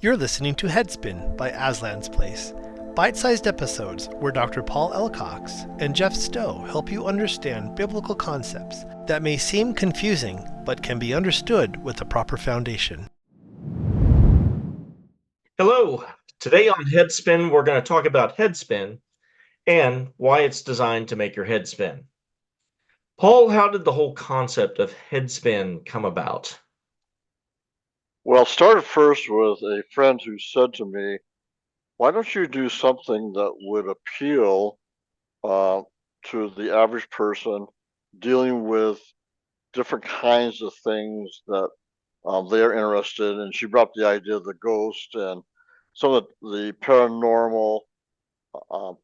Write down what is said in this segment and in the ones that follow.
You're listening to Headspin by Aslan's Place, bite-sized episodes where Dr. Paul L. Cox and Jeff Stow help you understand biblical concepts that may seem confusing but can be understood with a proper foundation. Hello. Today on Headspin, we're going to talk about Headspin and why it's designed to make your head spin. Paul, how did the whole concept of Headspin come about? Well, it started first with a friend who said to me, why don't you do something that would appeal to the average person dealing with different kinds of things that they're interested in? And she brought up the idea of the ghost and some of the paranormal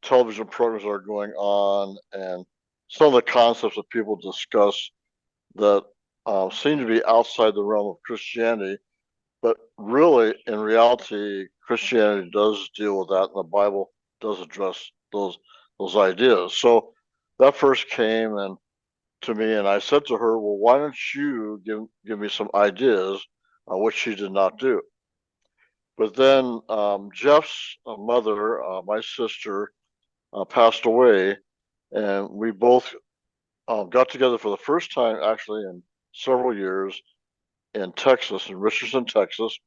television programs that are going on and some of the concepts that people discuss that seem to be outside the realm of Christianity. But really, in reality, Christianity does deal with that, and the Bible does address those ideas. So that first came and to me, and I said to her, "Well, why don't you give me some ideas?" Which she did not do. But then Jeff's mother, my sister, passed away, and we both got together for the first time, actually, in several years in Texas, in Richardson, Texas.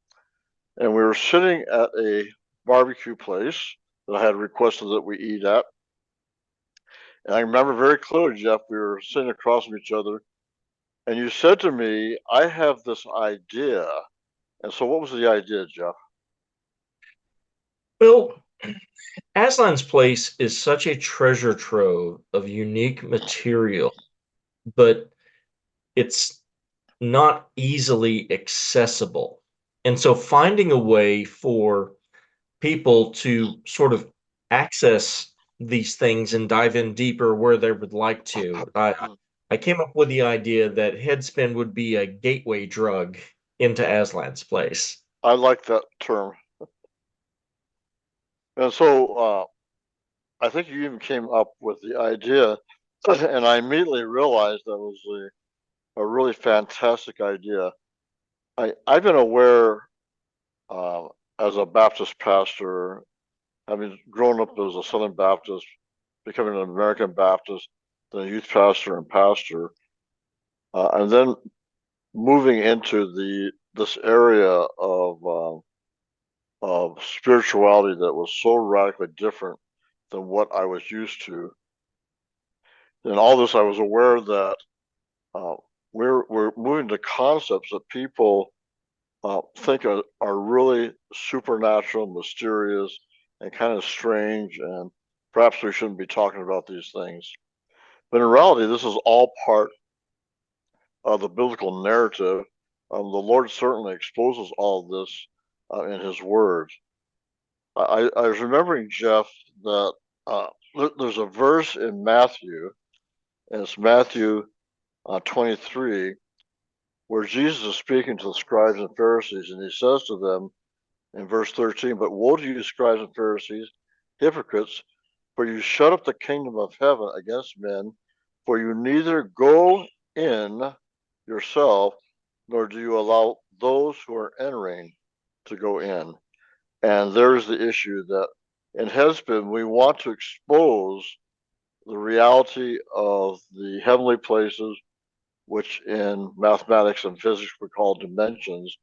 And we were sitting at a barbecue place that I had requested that we eat at. And I remember very clearly, Jeff, we were sitting across from each other, and you said to me, I have this idea. And so, what was the idea, Jeff? Well, Aslan's Place is such a treasure trove of unique material, but it's not easily accessible. And so finding a way for people to sort of access these things and dive in deeper where they would like to. I came up with the idea that Headspin would be a gateway drug into Aslan's Place. I like that term. And so, I think you even came up with the idea, and I immediately realized that was a really fantastic idea. I've been aware as a Baptist pastor, having grown up as a Southern Baptist, becoming an American Baptist, then a youth pastor and pastor, and then moving into this area of spirituality that was so radically different than what I was used to. In all this, I was aware that uh, we're moving to concepts that people think are really supernatural, mysterious, and kind of strange, and perhaps we shouldn't be talking about these things. But in reality, this is all part of the biblical narrative. The Lord certainly exposes all of this in His Word. I was remembering, Jeff, that there's a verse in Matthew, and it's Matthew 23, where Jesus is speaking to the scribes and Pharisees, and He says to them in verse 13, "But woe to you, scribes and Pharisees, hypocrites, for you shut up the kingdom of heaven against men, for you neither go in yourself, nor do you allow those who are entering to go in." And there's the issue that in Headspin, we want to expose the reality of the heavenly places, which in mathematics and physics we call dimensions,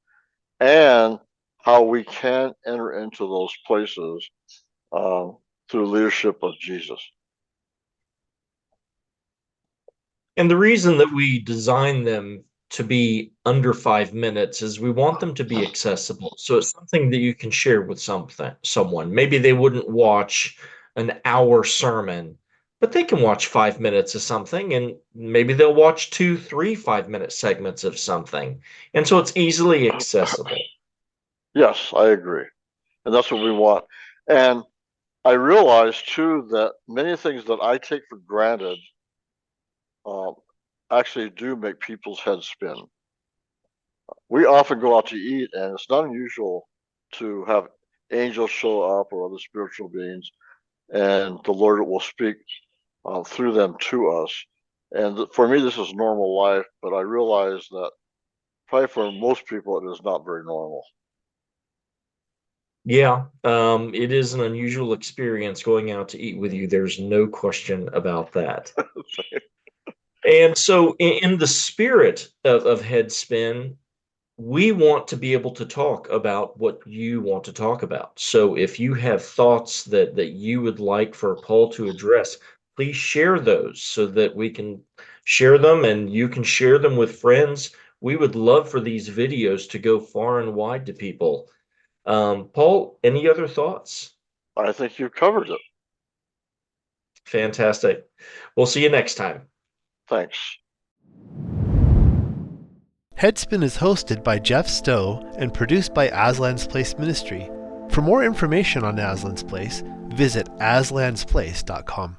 and how we can enter into those places uh, through the leadership of Jesus. And the reason that we design them to be under 5 minutes is we want them to be accessible. So it's something that you can share with someone. Maybe they wouldn't watch an hour sermon, but they can watch 5 minutes of something, and maybe they'll watch two, three 5 minute segments of something. And so it's easily accessible. Yes, I agree. And that's what we want. And I realize too that many things that I take for granted um, actually do make people's heads spin. We often go out to eat, and it's not unusual to have angels show up or other spiritual beings, and the Lord will speak through them to us. And for me, this is normal life, but I realize that probably for most people, it is not very normal. Yeah, it is an unusual experience going out to eat with you. There's no question about that. And so, in the spirit of Headspin, we want to be able to talk about what you want to talk about. So, if you have thoughts that you would like for Paul to address, please share those so that we can share them and you can share them with friends. We would love for these videos to go far and wide to people. Paul, any other thoughts? I think you've covered it. Fantastic. We'll see you next time. Thanks. Headspin is hosted by Jeff Stow and produced by Aslan's Place Ministry. For more information on Aslan's Place, visit aslansplace.com.